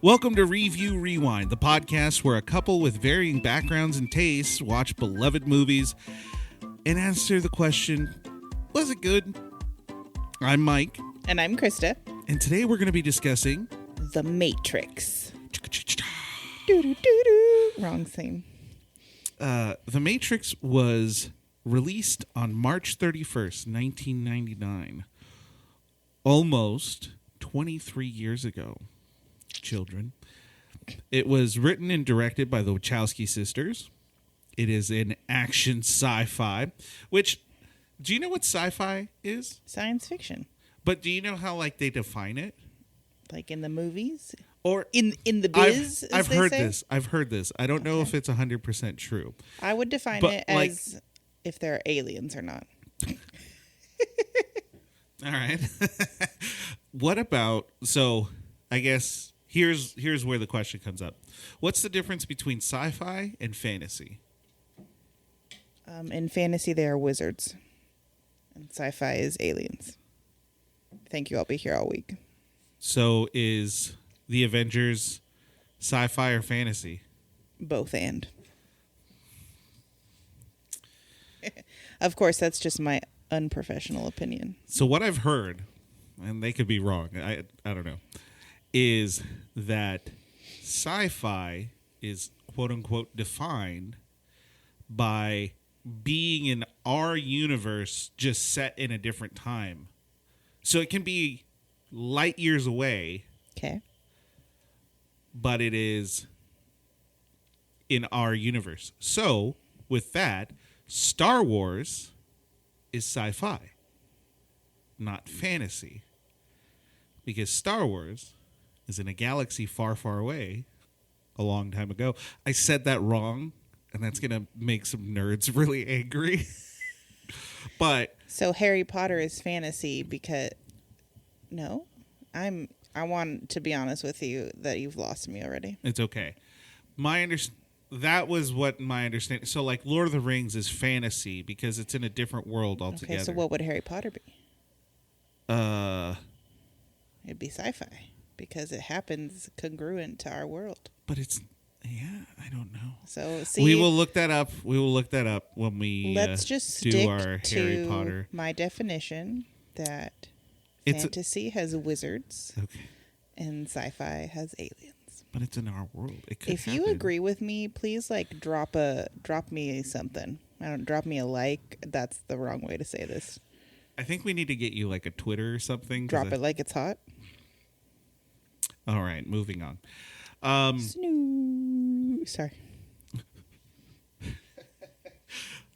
Welcome to Review Rewind, the podcast where a couple with varying backgrounds and tastes watch beloved movies and answer the question, was it good? I'm Mike. And I'm Krista. And today we're going to be discussing The Matrix. Doo-doo-doo-doo. Wrong scene. The Matrix was released on March 31st, 1999. Almost 23 years ago. Children. It was written and directed by the Wachowski sisters. It is an action sci-fi, which, do you know what sci-fi is? Science fiction. But do you know how they define it? Like in the movies? Or in the biz, I've heard this. I've heard this. I don't know if it's 100% true. I would define it as if they're aliens or not. All right. What about, so I guess here's where the question comes up. What's the difference between sci-fi and fantasy? In fantasy, they are wizards. And sci-fi is aliens. Thank you. I'll be here all week. So is the Avengers sci-fi or fantasy? Both and. Of course, that's just my unprofessional opinion. So what I've heard, and they could be wrong, I don't know, is that sci-fi is quote-unquote defined by being in our universe just set in a different time. So it can be light years away. Okay. But it is in our universe. So with that, Star Wars is sci-fi, not fantasy. Because Star Wars is in a galaxy far, far away a long time ago. I said that wrong, and that's going to make some nerds really angry. But so Harry Potter is fantasy because no, I want to be honest with you that you've lost me already. It's okay. That was what my understanding. So Lord of the Rings is fantasy because it's in a different world altogether. Okay, so what would Harry Potter be? It'd be sci-fi because it happens congruent to our world. But I don't know. So see, we will look that up. We will look that up when we let's just do stick our to Harry Potter. My definition that fantasy has wizards, okay, and sci-fi has aliens. But it's in our world. It could If you agree with me, please drop me something. Drop me a like. That's the wrong way to say this. I think we need to get you a Twitter or something. Drop it like it's hot. All right, moving on. Sorry.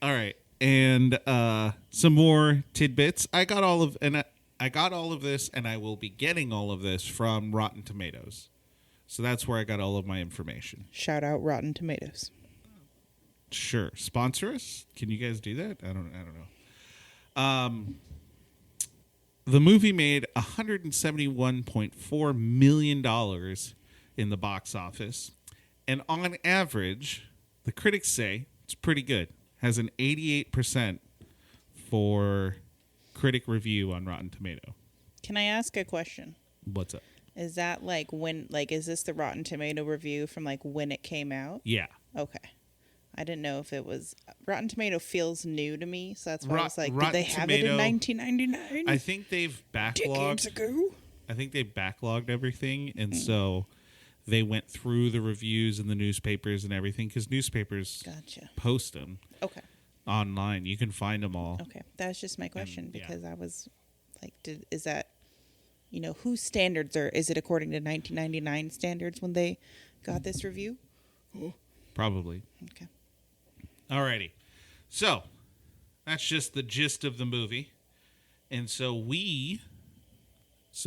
All right, and some more tidbits. I got all of this, and I will be getting all of this from Rotten Tomatoes. So that's where I got all of my information. Shout out Rotten Tomatoes. Sure, sponsor us. Can you guys do that? I don't know. The movie made $171.4 million in the box office. And on average, the critics say it's pretty good. Has an 88% for critic review on Rotten Tomato. Can I ask a question? What's up? Is that is this the Rotten Tomato review from when it came out? Yeah. Okay. I didn't know if it was Rotten Tomato feels new to me, so that's why I was like, Rotten did they have it in 1999? I think they've backlogged. Decades ago. I think they backlogged everything, and so they went through the reviews in the newspapers and everything because newspapers post them. Okay. Online, you can find them all. Okay, that's just my question because I was like, is that whose standards is it according to 1999 standards when they got this review? Probably. Okay. Alrighty. So, that's just the gist of the movie. And so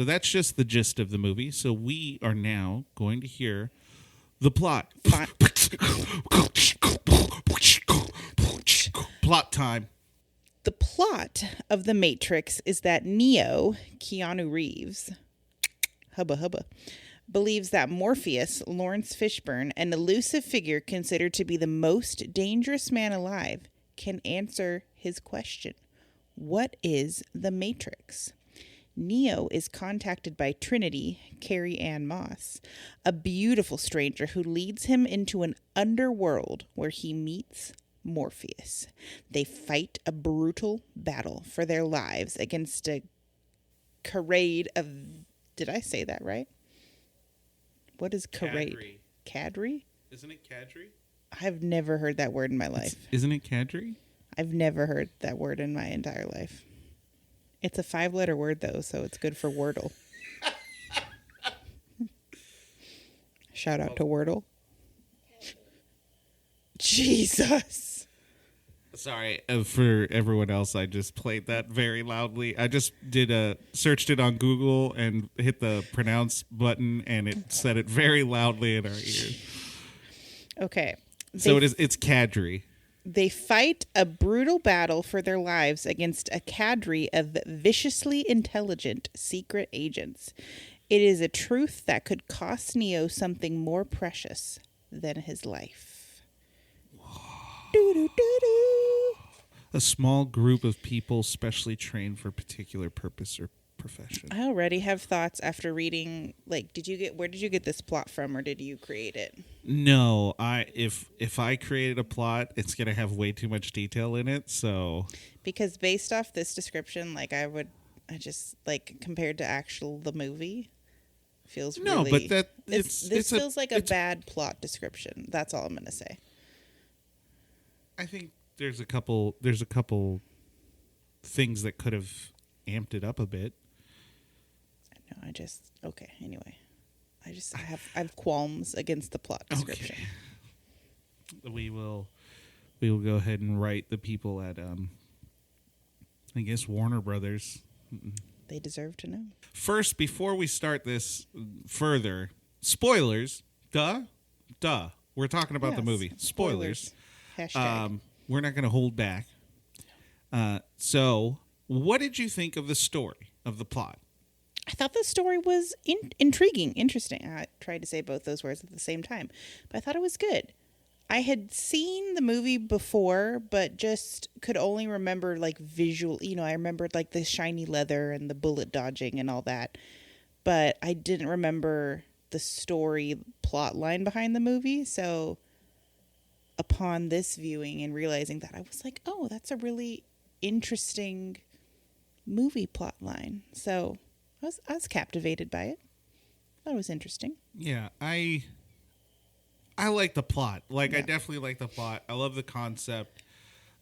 that's just the gist of the movie. So we are now going to hear the plot. Plot time. The plot of The Matrix is that Neo, Keanu Reeves, hubba, believes that Morpheus, Lawrence Fishburne, an elusive figure considered to be the most dangerous man alive, can answer his question. What is the Matrix? Neo is contacted by Trinity, Carrie Ann Moss, a beautiful stranger who leads him into an underworld where he meets Morpheus. They fight a brutal battle for their lives against a charade of... Did I say that right? What is charade? Cadre? Isn't it Cadre? I've never heard that word in my life. Isn't it Cadre? I've never heard that word in my entire life. It's a 5-letter word, though, so it's good for Wordle. Shout out to Wordle. Jesus. Sorry, for everyone else, I just played that very loudly. I just searched it on Google and hit the pronounce button, and it said it very loudly in our ears. Okay. So it's Cadre. They fight a brutal battle for their lives against a cadre of viciously intelligent secret agents. It is a truth that could cost Neo something more precious than his life. Doo-doo-doo-doo. A small group of people specially trained for a particular purpose or profession. I already have thoughts after reading. Like, where did you get this plot from, or did you create it? No, if I created a plot, it's gonna have way too much detail in it. So because based off this description, like I just like compared to the movie, feels no, really, but this feels like a bad plot description. That's all I'm gonna say. I think there's a couple things that could have amped it up a bit. No, okay. Anyway, I have qualms against the plot description. Okay. We will go ahead and write the people at I guess Warner Brothers. They deserve to know. First, before we start this further, spoilers. Duh. We're talking about the movie. Spoilers. Hashtag. We're not going to hold back. So, what did you think of the story, of the plot? I thought the story was intriguing, interesting. I tried to say both those words at the same time, but I thought it was good. I had seen the movie before, but just could only remember like visual. I remembered like the shiny leather and the bullet dodging and all that, but I didn't remember the story plot line behind the movie. So upon this viewing and realizing that, I was like, oh, that's a really interesting movie plot line. So I was captivated by it. That was interesting. Yeah, I like the plot. Like, yeah. I definitely like the plot. I love the concept.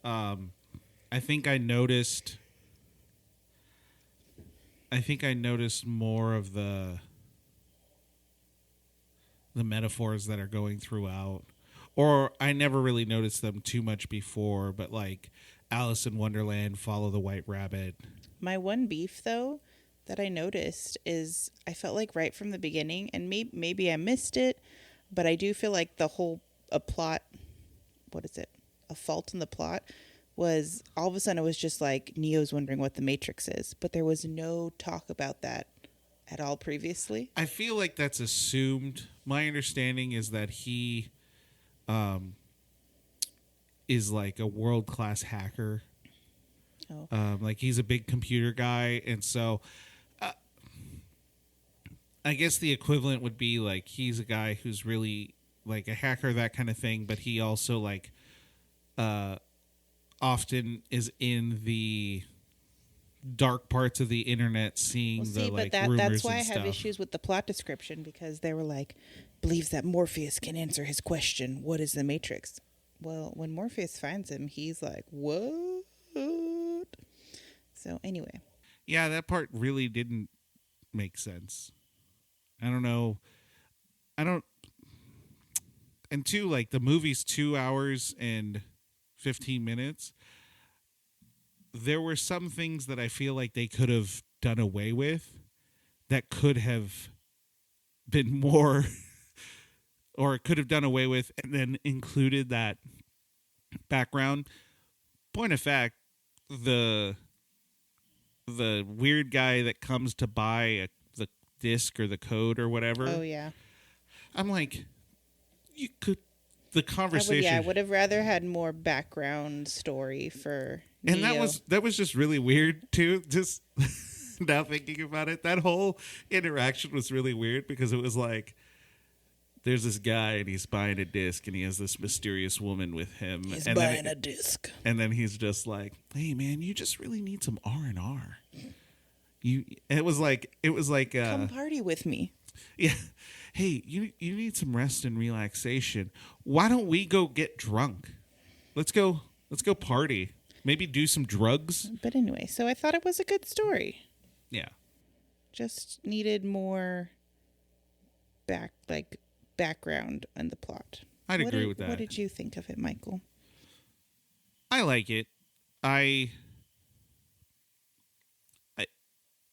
I think I noticed more of the metaphors that are going throughout. Or I never really noticed them too much before, but like Alice in Wonderland, Follow the White Rabbit. My one beef, though, that I noticed is I felt like right from the beginning, and maybe I missed it, but I do feel like the whole a fault in the plot was all of a sudden it was just like Neo's wondering what the Matrix is, but there was no talk about that at all previously. I feel like that's assumed. My understanding is that he is like a world-class hacker. Oh. Like he's a big computer guy, and so I guess the equivalent would be like he's a guy who's really like a hacker, that kind of thing, but he also like often is in the dark parts of the internet seeing rumors that's why and I stuff. have issues with the plot description, because they were like, believes that Morpheus can answer his question, what is the Matrix? Well, when Morpheus finds him, he's like, what? So anyway. Yeah, that part really didn't make sense. I don't know. And two, like the movie's 2 hours and 15 minutes. There were some things that I feel like they could have done away with that could have been more or could have done away with and then included that background. Point of fact, the weird guy that comes to buy the disc or the code or whatever. Oh, yeah. I'm like, you could, the conversation. I would have rather had more background story for Neo. And that was just really weird too. Just Now thinking about it, that whole interaction was really weird because it was like, there's this guy and he's buying a disc and he has this mysterious woman with him. He's and buying a disc. And then he's just like, "Hey man, you just really need some R&R." It was like Come party with me. yeah. Hey, you need some rest and relaxation. Why don't we go get drunk? Let's go party. Maybe do some drugs. But anyway, so I thought it was a good story. Yeah. Just needed more background on the plot. I'd agree with that. What did you think of it, Michael? I like it. A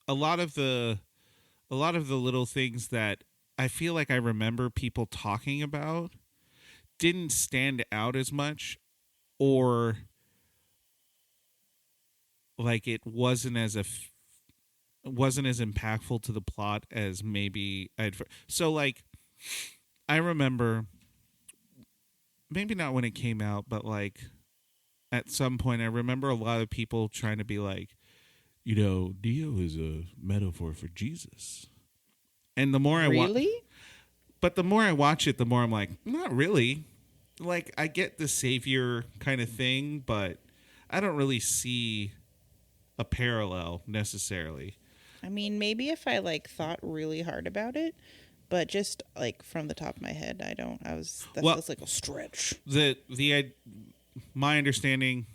lot of the little things that I feel like I remember people talking about didn't stand out as much, or like it wasn't as impactful to the plot as maybe so like I remember, maybe not when it came out, but like at some point I remember a lot of people trying to be like, Dio is a metaphor for Jesus. And the more but the more I watch it, the more I'm like, not really. Like, I get the savior kind of thing, but I don't really see a parallel necessarily. I mean, maybe if I thought really hard about it, but just from the top of my head, I don't. Feels like a stretch. My understanding,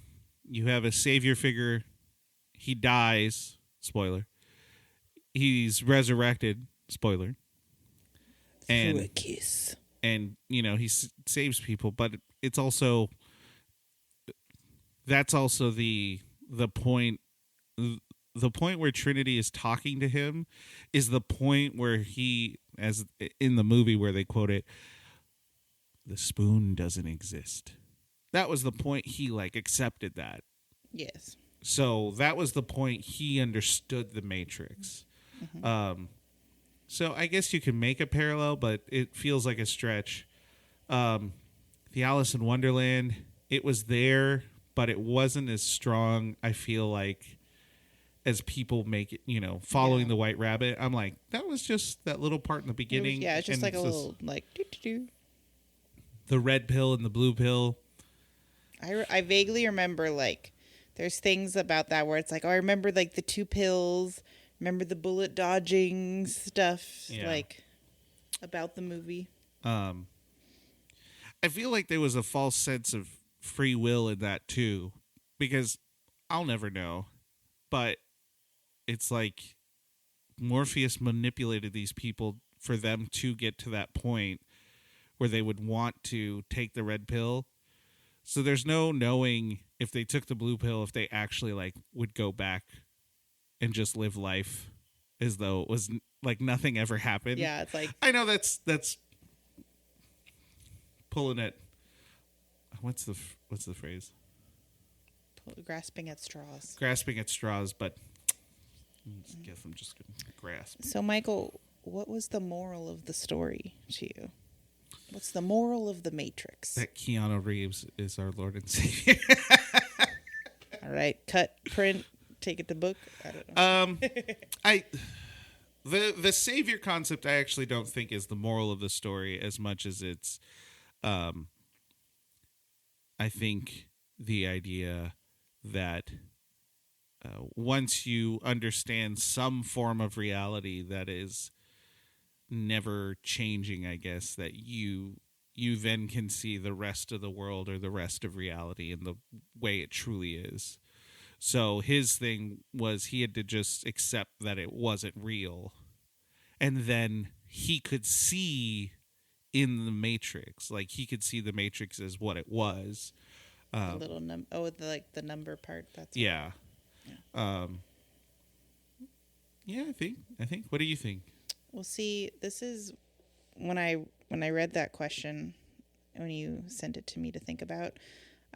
you have a savior figure. He dies. Spoiler. He's resurrected. Spoiler. Through a kiss. And he saves people, but it's also, that's also the point. The point where Trinity is talking to him is the point where he, as in the movie where they quote it, "The spoon doesn't exist." That was the point he accepted that. Yes. So that was the point he understood the Matrix. Mm-hmm. So I guess you can make a parallel, but it feels like a stretch. The Alice in Wonderland, it was there, but it wasn't as strong, I feel like, as people make it, following the White Rabbit. I'm like, that was just that little part in the beginning. It's just a little, doo-doo-doo. The red pill and the blue pill. I vaguely remember, there's things about that where it's like, oh, I remember, the two pills, remember the bullet dodging stuff, about the movie. I feel like there was a false sense of free will in that, too, because I'll never know, but it's like Morpheus manipulated these people for them to get to that point where they would want to take the red pill. So there's no knowing if they took the blue pill, if they actually would go back and just live life as though it was nothing ever happened. Yeah, it's I know that's pulling it. What's the phrase? Grasping at straws. Grasping at straws, but I guess I'm just going to grasp. So, Michael, what was the moral of the story to you? What's the moral of the Matrix? That Keanu Reeves is our Lord and Savior. All right, cut, print, take it to book. I don't know. The savior concept I actually don't think is the moral of the story as much as it's I think the idea that once you understand some form of reality that is never changing, I guess, that you then can see the rest of the world or the rest of reality in the way it truly is. So his thing was he had to just accept that it wasn't real, and then he could see in the Matrix, he could see the Matrix as what it was. The little the number part. That's yeah. Yeah, I think. What do you think? Well, see, this is when I read that question, when you sent it to me to think about,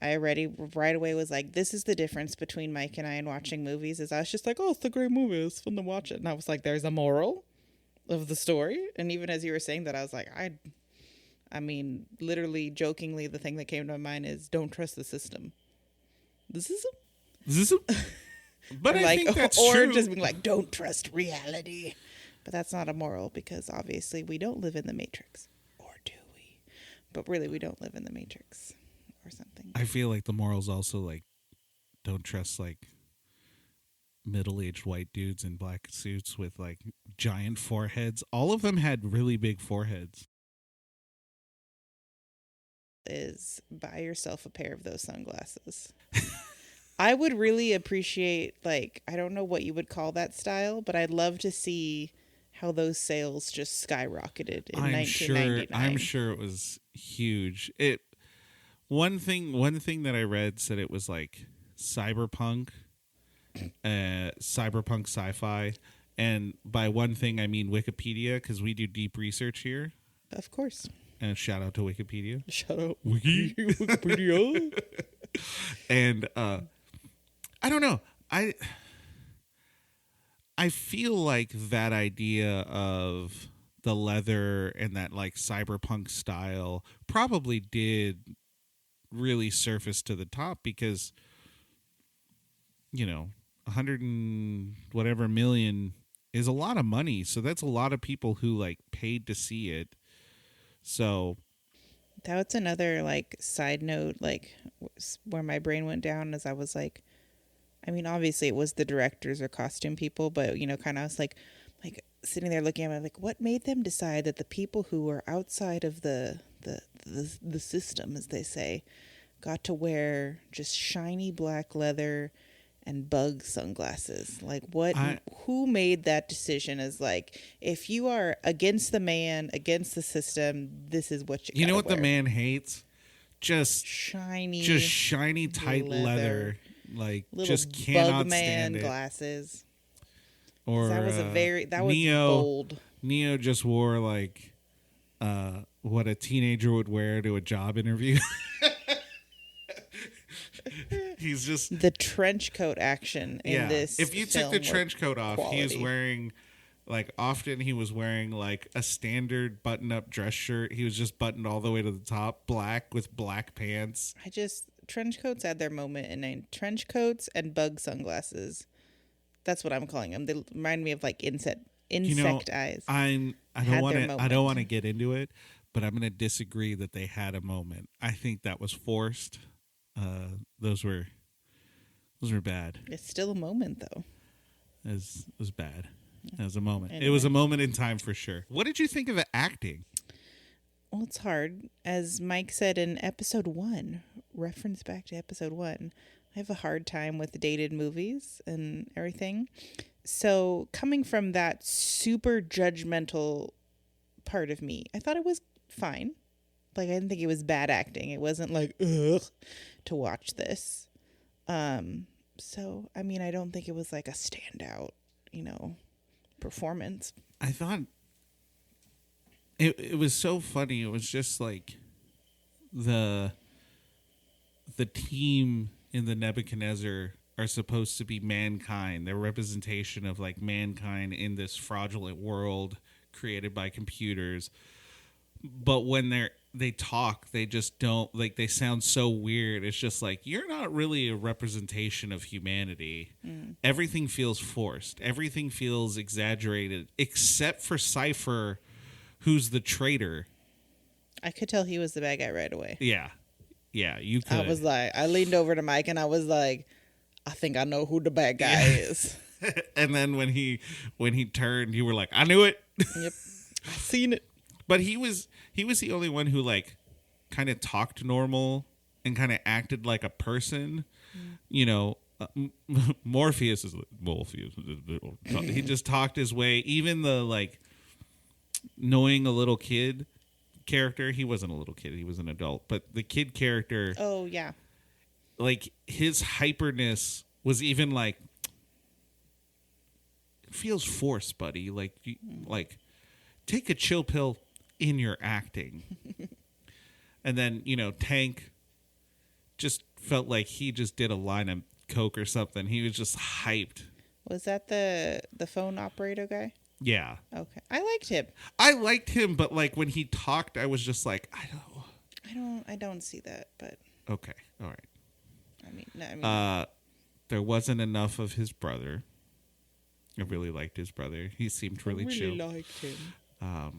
I already right away was like, this is the difference between Mike and I in watching movies. Is I was just like, oh, it's a great movie, it's fun to watch it, and I was like, there's a moral of the story. And even as you were saying that, I was like, I mean, literally, jokingly, the thing that came to my mind is, don't trust the system. The system. But or I like, think that's or true. just being like, don't trust reality. But that's not a moral because obviously we don't live in the Matrix, or do we? But really, we don't live in the Matrix, or something. I feel like the morals also like don't trust like middle-aged white dudes in black suits with like giant foreheads. All of them had really big foreheads. Is buy yourself a pair of those sunglasses. I would really appreciate, like, I don't know what you would call that style, but I'd love to see how those sales just skyrocketed in 1999. I'm sure it was huge. It one thing that I read said it was like cyberpunk sci-fi, and by one thing I mean Wikipedia, because we do deep research here. Of course. And shout out to Wikipedia. Shut up. Wiki. Wikipedia. And I don't know. I feel like that idea of the leather and that like cyberpunk style probably did really surface to the top because, you know, 100 and whatever million is a lot of money. So that's a lot of people who like paid to see it. So That's another like side note, like where my brain went down as I was like, I mean, obviously it was the directors or costume people, but you know, kind of I was like sitting there looking at it, like, what made them decide that the people who were outside of the system, as they say, got to wear just shiny black leather and bug sunglasses? Like, who made that decision? As like, if you are against the man, against the system, this is what you know what wear. the man hates? Just shiny tight leather. Like, little just cannot Bugman stand it. Glasses. Or that was Neo, bold. Neo just wore like what a teenager would wear to a job interview. He's just the trench coat action in this. If you took the trench coat off, quality. he was wearing like often he was wearing like a standard button-up dress shirt. He was just buttoned all the way to the top, black with black pants. Trench coats had their moment, and trench coats and bug sunglasses. That's what I'm calling them. They remind me of like insect eyes. I don't want to get into it, but I'm going to disagree that they had a moment. I think that was forced. Those were bad. It's still a moment though. It was bad. It was a moment. Anyway. It was a moment in time for sure. What did you think of the acting? Well, it's hard. As Mike said in episode 1, reference back to episode 1, I have a hard time with dated movies and everything. So coming from that super judgmental part of me, I thought it was fine. Like, I didn't think it was bad acting. It wasn't like, ugh, to watch this. So, I mean, I don't think it was like a standout, performance. I thought it was so funny. It was just like the team in the Nebuchadnezzar are supposed to be mankind. They're representation of like mankind in this fraudulent world created by computers. But when they talk, they just don't, like, they sound so weird. It's just like, you're not really a representation of humanity. Everything feels forced. Everything feels exaggerated, except for Cypher, who's the traitor. I could tell he was the bad guy right away. Yeah, you could. I was like, I leaned over to Mike and I was like, I think I know who the bad guy is. And then when he turned, you were like, I knew it. Yep, I seen it. But he was the only one who like kind of talked normal and kind of acted like a person. Morpheus. He just talked his way. Even the like knowing a little kid character, he wasn't a little kid, he was an adult, but the kid character, oh yeah, like his hyperness was even like, it feels forced, buddy. Like like take a chill pill in your acting. And then Tank just felt like he just did a line of coke or something. He was just hyped. Was that the phone operator guy? Yeah. Okay. I liked him, but like when he talked, I was just like, I don't see that, but okay. All right. I mean There wasn't enough of his brother. I really liked his brother. He seemed really chill. Liked him. I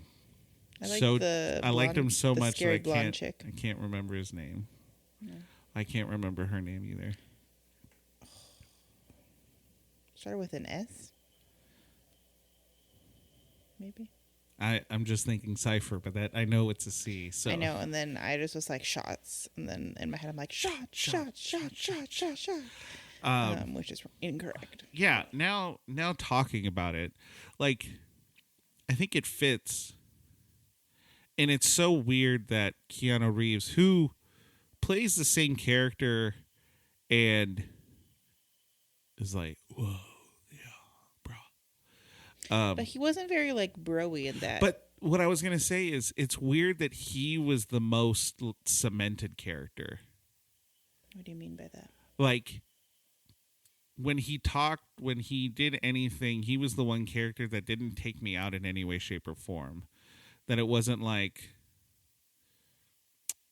I liked him so the much that scary blonde chick. I can't remember his name. No. I can't remember her name either. Started with an S? Maybe? I'm just thinking cipher, but that I know it's a C. So I know, and then I just was like shots, and then in my head I'm like shot, which is incorrect. Yeah, now talking about it, like I think it fits, and it's so weird that Keanu Reeves, who plays the same character, and is like, whoa. But he wasn't very like bro-y in that. But what I was going to say is it's weird that he was the most cemented character. What do you mean by that? Like when he talked, when he did anything, he was the one character that didn't take me out in any way, shape, or form. That it wasn't like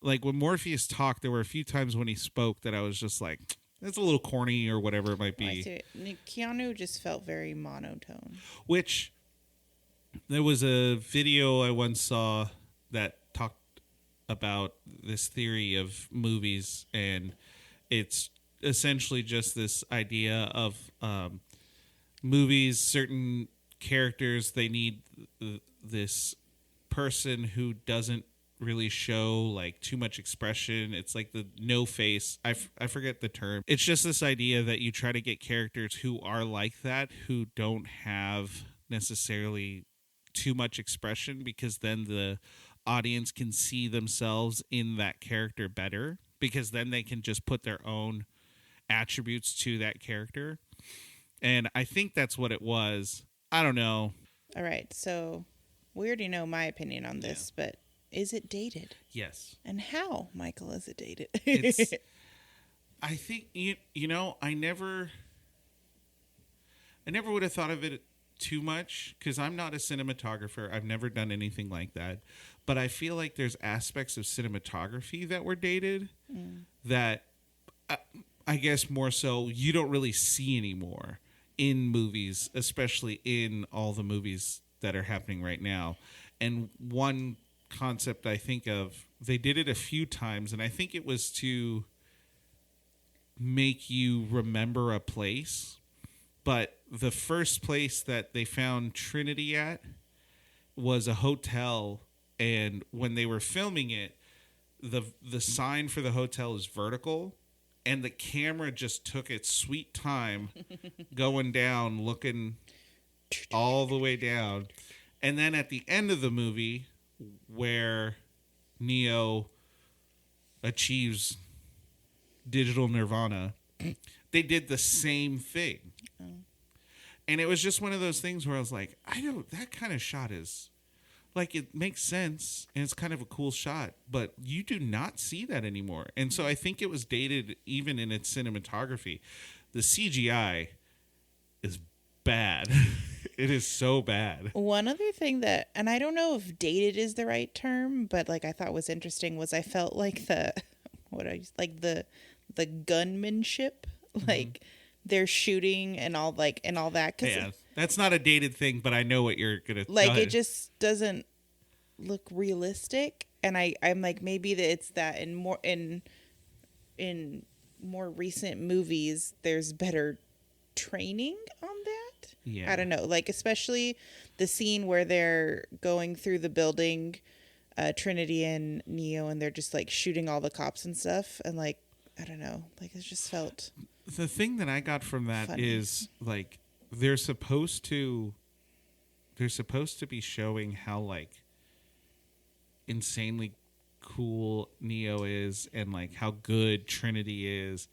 when Morpheus talked, there were a few times when he spoke that I was just like, that's a little corny or whatever it might be. I see it. Keanu just felt very monotone. Which, there was a video I once saw that talked about this theory of movies, and it's essentially just this idea of movies, certain characters, they need this person who doesn't really show like too much expression. It's like the no face. I forget the term. It's just this idea that you try to get characters who are like that, who don't have necessarily too much expression, because then the audience can see themselves in that character better, because then they can just put their own attributes to that character. And I think that's what it was. I don't know. All right, so we already know my opinion on this, but is it dated? Yes. And how, Michael, is it dated? I think, you know, I never would have thought of it too much, because I'm not a cinematographer. I've never done anything like that. But I feel like there's aspects of cinematography that were dated that I guess more so you don't really see anymore in movies, especially in all the movies that are happening right now. And one concept I think of, they did it a few times, and I think it was to make you remember a place. But the first place that they found Trinity at was a hotel, and when they were filming it, the sign for the hotel is vertical, and the camera just took its sweet time going down, looking all the way down. And then at the end of the movie, where Neo achieves digital nirvana, they did the same thing. And it was just one of those things where I was like, that kind of shot is, like, it makes sense, and it's kind of a cool shot, but you do not see that anymore. And so I think it was dated even in its cinematography. The CGI is bad. It is so bad. One other thing that, and I don't know if dated is the right term, but like I thought was interesting was I felt like the gunmanship, like they're shooting and all that. Yeah, that's not a dated thing, but I know what you're gonna like. It just doesn't look realistic, and I'm like, maybe that it's that in more recent movies there's better training on that. Yeah. I don't know, like especially the scene where they're going through the building, Trinity and Neo, and they're just like shooting all the cops and stuff, and like I don't know, like it just felt. The thing that I got from that funny. is like they're supposed to be showing how like insanely cool Neo is, and like how good Trinity is,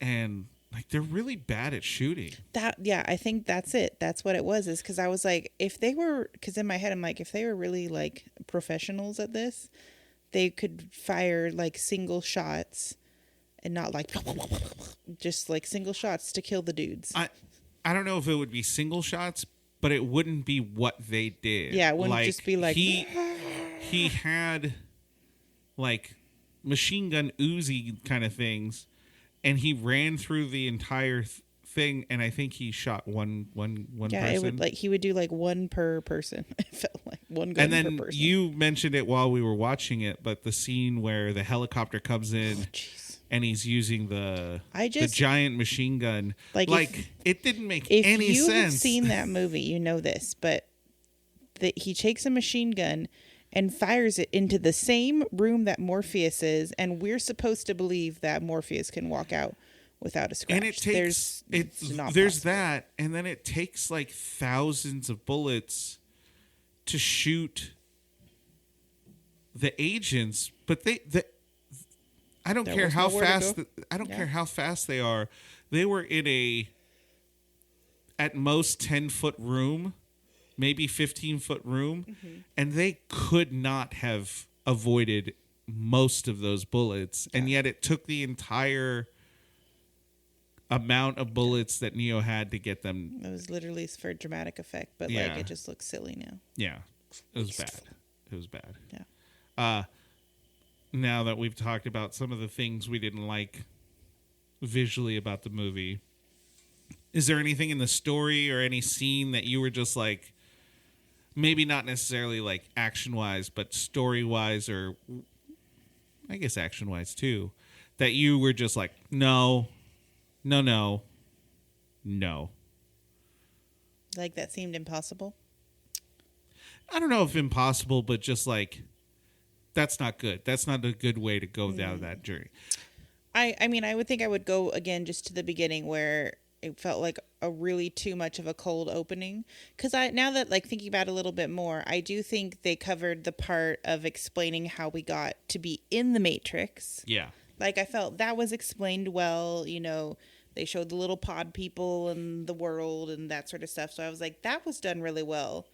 and like they're really bad at shooting. I think that's it. That's what it was. Is because I was like, because in my head I'm like, if they were really like professionals at this, they could fire like single shots, and not like just like single shots to kill the dudes. I don't know if it would be single shots, but it wouldn't be what they did. Yeah, it wouldn't just be like he had like machine gun Uzi kind of things, and he ran through the entire thing, and I think he shot one Yeah, person. it would he would do like one per person. It felt like one gun And per then person. you mentioned it while we were watching it, but the scene where the helicopter comes in and he's using the giant machine gun, it didn't make any sense. If you have seen that movie, you know this, but he takes a machine gun and fires it into the same room that Morpheus is, and we're supposed to believe that Morpheus can walk out without a scratch. And it takes there's that, and then it takes like thousands of bullets to shoot the agents, but I don't care how fast care how fast they are. They were in a at most 10-foot room, maybe 15-foot room, and they could not have avoided most of those bullets, and yet it took the entire amount of bullets that Neo had to get them. It was literally for dramatic effect, but like it just looks silly now. Yeah, it was bad. It was bad. Yeah. Now that we've talked about some of the things we didn't like visually about the movie, is there anything in the story or any scene that you were just like, maybe not necessarily like action-wise, but story-wise, or I guess action-wise too, that you were just like, no. Like that seemed impossible? I don't know if impossible, but just like, that's not good. That's not a good way to go down that journey. I mean, I would think I would go again just to the beginning where it felt like a really too much of a cold opening. Because now that like thinking about it a little bit more, I do think they covered the part of explaining how we got to be in the Matrix. Yeah. Like I felt that was explained well. You know, they showed the little pod people and the world and that sort of stuff. So I was like, that was done really well.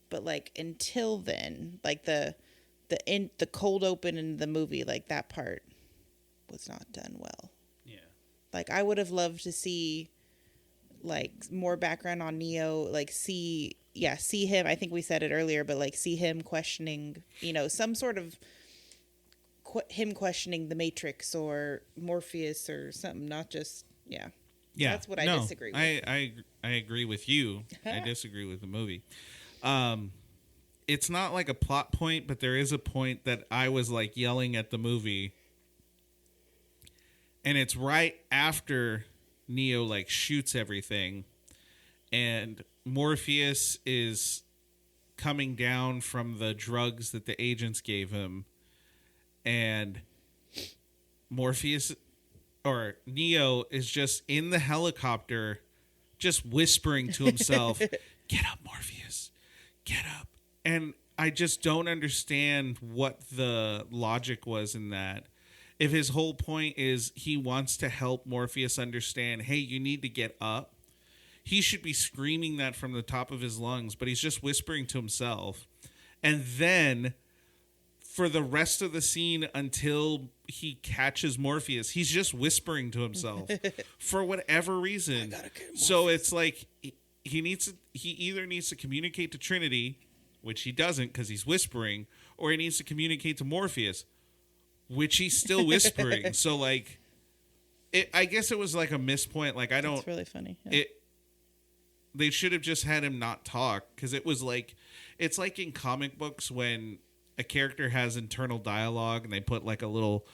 But like until then, like the cold open in the movie, like that part was not done well. Yeah. Like I would have loved to see like more background on Neo, like see him. I think we said it earlier, but like see him questioning, you know, some sort of him questioning the Matrix or Morpheus or something, not just yeah. That's what I disagree with. I agree with you. I disagree with the movie. It's not like a plot point, but there is a point that I was like yelling at the movie. And it's right after Neo like shoots everything, and Morpheus is coming down from the drugs that the agents gave him, and Neo is just in the helicopter just whispering to himself, "Get up, Morpheus. Get up." And I just don't understand what the logic was in that. If his whole point is he wants to help Morpheus understand, hey, you need to get up, he should be screaming that from the top of his lungs, but he's just whispering to himself. And then for the rest of the scene until he catches Morpheus, he's just whispering to himself for whatever reason. So it's like he either needs to communicate to Trinity, which he doesn't because he's whispering, or he needs to communicate to Morpheus, which he's still whispering. So like, I guess it was like a mispoint. Like I don't. It's really funny. Yeah. They should have just had him not talk, because it was like, it's like in comic books when a character has internal dialogue and they put like a little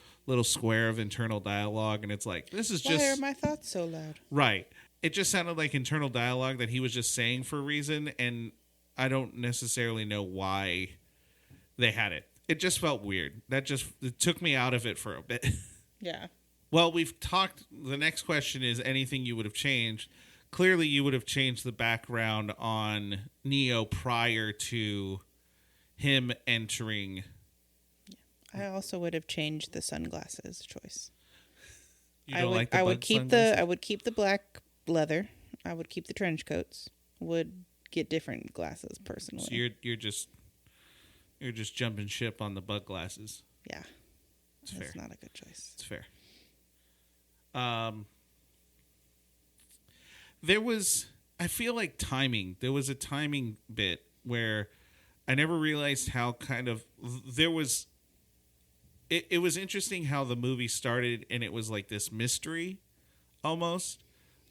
square of internal dialogue, and it's like, this is just. Why are my thoughts so loud? Right. It just sounded like internal dialogue that he was just saying for a reason, and I don't necessarily know why they had it. It just felt weird. It took me out of it for a bit. Yeah. Well, we've talked. The next question is anything you would have changed. Clearly, you would have changed the background on Neo prior to him entering. I also would have changed the sunglasses choice. You don't like the I bug would keep sunglasses? I would keep the black leather. I would keep the trench coats. Would get different glasses personally. So you're just jumping ship on the bug glasses. Yeah. It's fair. It's not a good choice. It's fair. I feel like timing. There was a timing bit where I never realized how kind of there was. It was interesting how the movie started, and it was like this mystery, almost.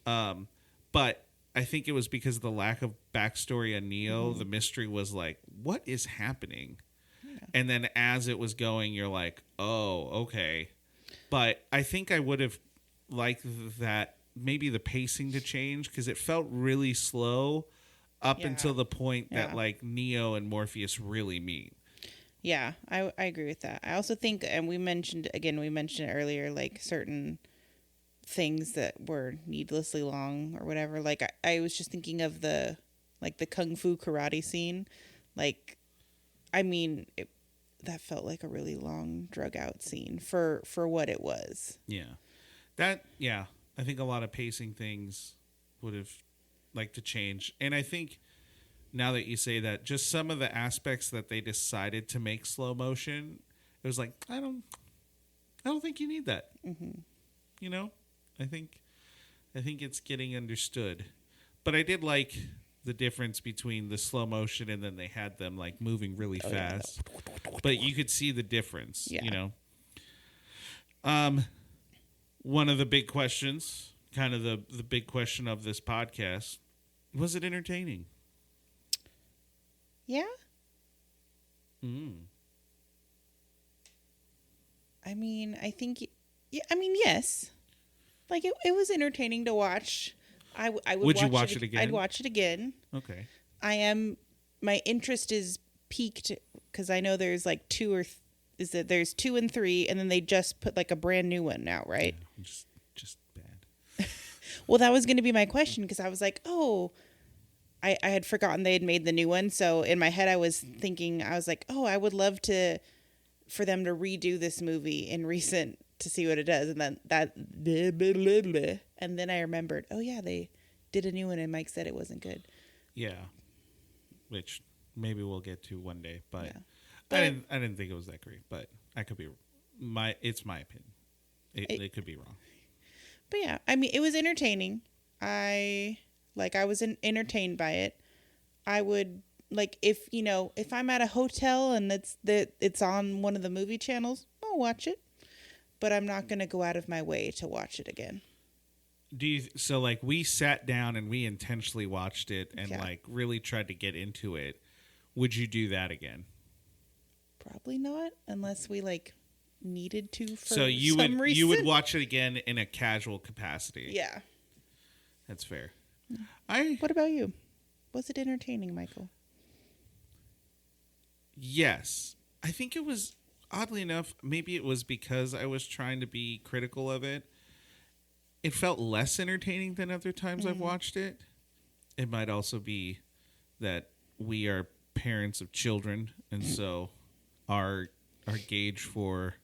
But I think it was because of the lack of backstory on Neo. The mystery was like, what is happening? Yeah. And then as it was going, you're like, oh, okay. But I think I would have liked that maybe the pacing to change, because it felt really slow up until the point that like Neo and Morpheus really meet. Yeah, I agree with that. I also think, and we mentioned it earlier, like certain things that were needlessly long or whatever. Like I was just thinking of the kung fu karate scene. Like, I mean, that felt like a really long drug out scene for what it was. Yeah. I think a lot of pacing things would have liked to change. And I think now that you say that, just some of the aspects that they decided to make slow motion, it was like, I don't think you need that. Mm-hmm. You know, I think it's getting understood. But I did like the difference between the slow motion and then they had them like moving really fast. Yeah. But you could see the difference, you know. One of the big questions, kind of the big question of this podcast, was it entertaining? Yeah. I mean, I think, yes. Like, it was entertaining to watch. Would you watch it again? I'd watch it again. Okay. My interest is peaked because I know there's like there's 2 and 3, and then they just put like a brand new one out, right? Yeah, just bad. Well, that was going to be my question, because I was like, oh, I had forgotten they had made the new one. So in my head, I was like, oh, I would love for them to redo this movie in recent to see what it does. And then and then I remembered, oh yeah, they did a new one and Mike said it wasn't good. Yeah. Which maybe we'll get to one day, but I didn't think it was that great, but I could be it's my opinion. It could be wrong. But yeah, I mean, it was entertaining. I was entertained by it. I would if I'm at a hotel and it's on one of the movie channels, I'll watch it. But I'm not going to go out of my way to watch it again. So like we sat down and we intentionally watched it and like really tried to get into it. Would you do that again? Probably not, unless we like needed to for so you some would reason. You would watch it again in a casual capacity. Yeah. That's fair. What about you? Was it entertaining, Michael? Yes. I think it was, oddly enough, maybe it was because I was trying to be critical of it. It felt less entertaining than other times I've watched it. It might also be that we are parents of children, and so our gauge for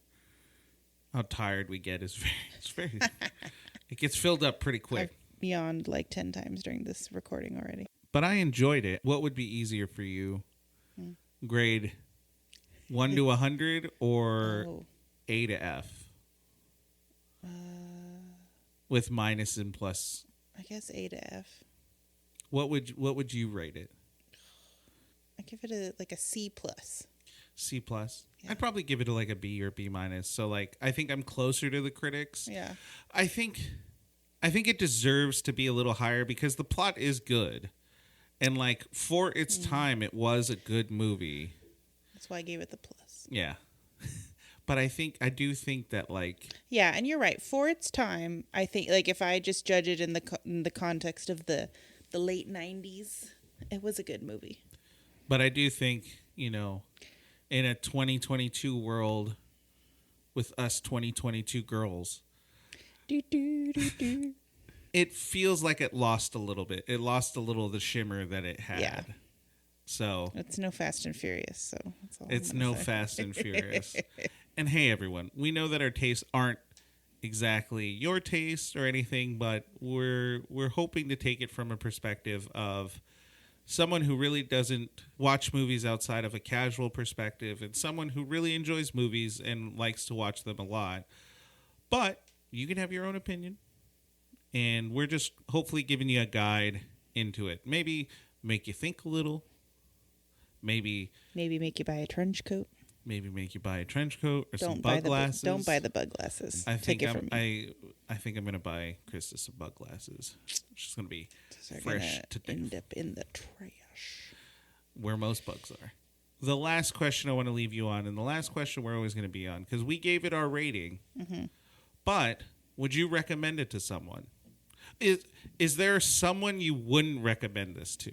how tired we get is very it gets filled up pretty quick. I've yawned like 10 times during this recording already. But I enjoyed it. What would be easier for you? Grade 1 to 100 or A to F? With minus and plus. I guess A to F. What would you rate it? I give it a C plus. C plus. Yeah. I'd probably give it a B or B minus. So like I think I'm closer to the critics. Yeah. I think it deserves to be a little higher because the plot is good. And like for its time it was a good movie. That's why I gave it the plus. Yeah. But I do think that like... Yeah, and you're right. For its time, I think like if I just judge it in the context of the late 90s, it was a good movie. But I do think, in a 2022 world with us 2022 girls, it feels like it lost a little bit. It lost a little of the shimmer that it had. Yeah. So it's no Fast and Furious, so that's all. It's no Fast and Furious. And hey, everyone, we know that our tastes aren't exactly your taste or anything, but we're hoping to take it from a perspective of someone who really doesn't watch movies outside of a casual perspective and someone who really enjoys movies and likes to watch them a lot. But you can have your own opinion, and we're just hopefully giving you a guide into it. Maybe make you think a little. Maybe make you buy a trench coat. maybe make you buy a trench coat or some Don't buy bug glasses. Don't buy the bug glasses. I think Take it from me. I think I'm gonna buy Krista some bug glasses. She's gonna be They're fresh gonna to end up in the trash. where most bugs are. The last question I want to leave you on, and the last question we're always going to be on, because we gave it our rating. Mm-hmm. But would you recommend it to someone? Is there someone you wouldn't recommend this to?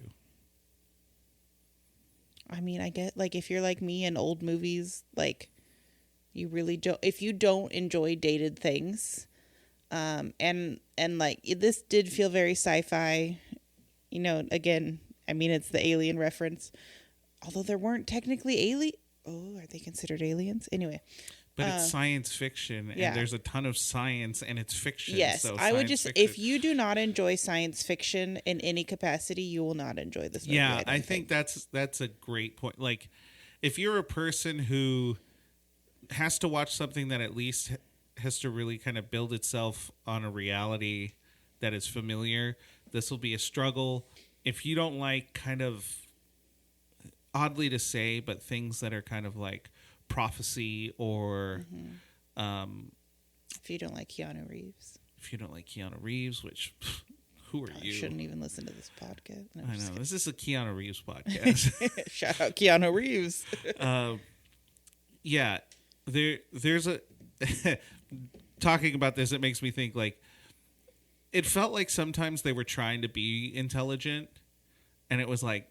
I mean, I get, like, if you're like me and old movies, like, you really don't, if you don't enjoy dated things, and like, this did feel very sci-fi, you know, again, I mean, it's the alien reference, although there weren't technically are they considered aliens? Anyway. But it's science fiction, and there's a ton of science, and it's fiction. Yes, so I would just, fiction. if you do not enjoy science fiction in any capacity, you will not enjoy this movie. Yeah, I think that's a great point. Like, if you're a person who has to watch something that at least has to really kind of build itself on a reality that is familiar, this will be a struggle. If you don't like kind of, oddly to say, but things that are kind of like prophecy or if you don't like Keanu Reeves. If you don't like Keanu Reeves, which who are you? Shouldn't even listen to this podcast. No, I know. This is a Keanu Reeves podcast. Shout out Keanu Reeves. Yeah, there's a talking about this, it makes me think, like, it felt like sometimes they were trying to be intelligent, and it was like,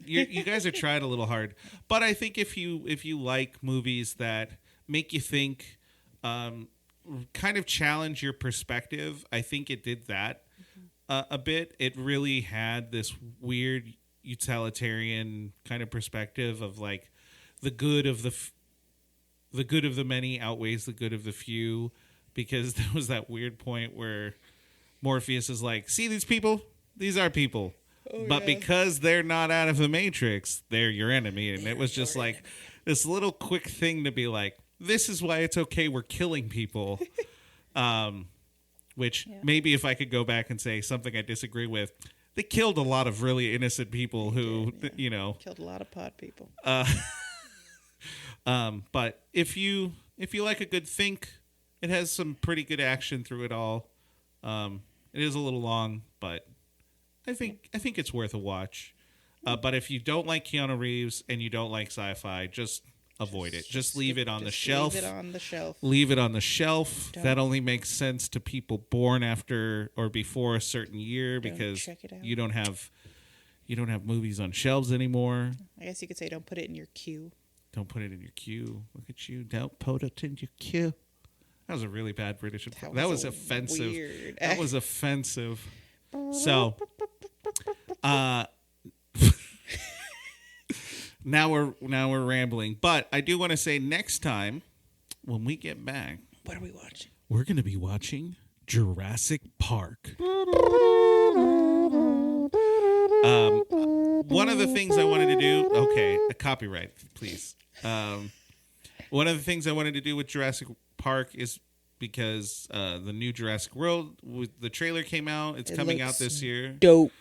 you guys are trying a little hard. But I think if you like movies that make you think, kind of challenge your perspective, I think it did that a bit. It really had this weird utilitarian kind of perspective of like the good of the good of the many outweighs the good of the few, because there was that weird point where Morpheus is like, see these people? These are people. But because they're not out of the Matrix, they're your enemy. And it was just like this little quick thing to be like, this is why it's okay we're killing people. Which maybe if I could go back and say something I disagree with, they killed a lot of really innocent people who, you know. Killed a lot of pod people. But if you like a good think, it has some pretty good action through it all. It is a little long, but I think it's worth a watch. But if you don't like Keanu Reeves and you don't like sci-fi, just avoid it. Just leave it on the shelf. Leave it on the shelf. Leave it on the shelf. That only makes sense to people born after or before a certain year, because you don't have movies on shelves anymore. I guess you could say don't put it in your queue. Don't put it in your queue. Look at you. Don't put it in your queue. That was a really bad British. That was offensive. Weird. That was offensive. So, now we're rambling. But I do want to say, next time when we get back, what are we watching? We're going to be watching Jurassic Park. One of the things I wanted to do. Okay, a copyright, please. One of the things I wanted to do with Jurassic Park is because the new Jurassic World, the trailer came out. It's coming out this year. Dope.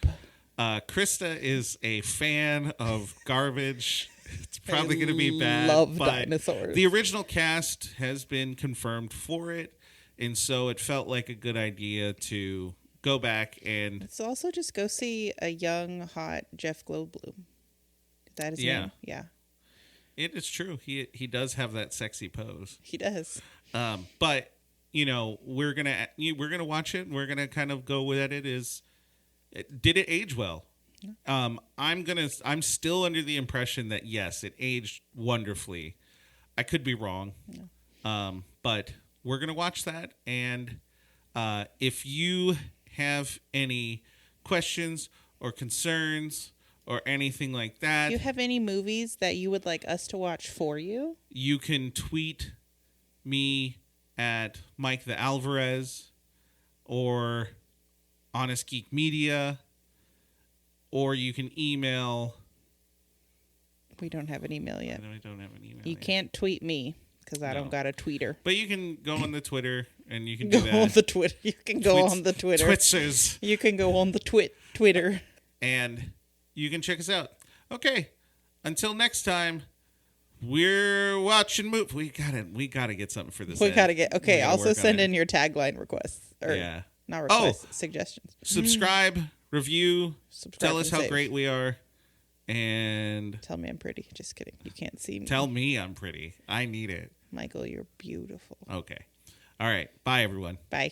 Krista is a fan of garbage. It's probably going to be bad. Love but dinosaurs. The original cast has been confirmed for it, and so it felt like a good idea to go back and. Let's also just go see a young, hot Jeff Goldblum. That is him. Yeah. It is true. He does have that sexy pose. He does. But you know, we're gonna watch it. And we're gonna kind of go with it. Did it age well? Yeah. I'm still under the impression that yes, it aged wonderfully. I could be wrong. Yeah. But we're gonna watch that, and if you have any questions or concerns or anything like that. Do you have any movies that you would like us to watch for you? You can tweet me at Mike the Alvarez or Honest Geek Media, or you can email. We don't have an email yet. I don't have an email. You can't tweet me because I don't got a tweeter. But you can go on the Twitter and you can do that. On the Twitter. You can go on the Twitter. Twitzers. You can go on the Twitter. And you can check us out. Okay. Until next time, We're watching movies. We gotta get something for this. We gotta get okay. Gotta Also work send on in your tagline requests. Or Yeah. not requests, suggestions. Subscribe, review, Subscribe tell us and how save. great we are, and Tell me I'm pretty. Just kidding. You can't see me. tell me I'm pretty. I need it. Michael, you're beautiful. Okay. All right. Bye, everyone. Bye.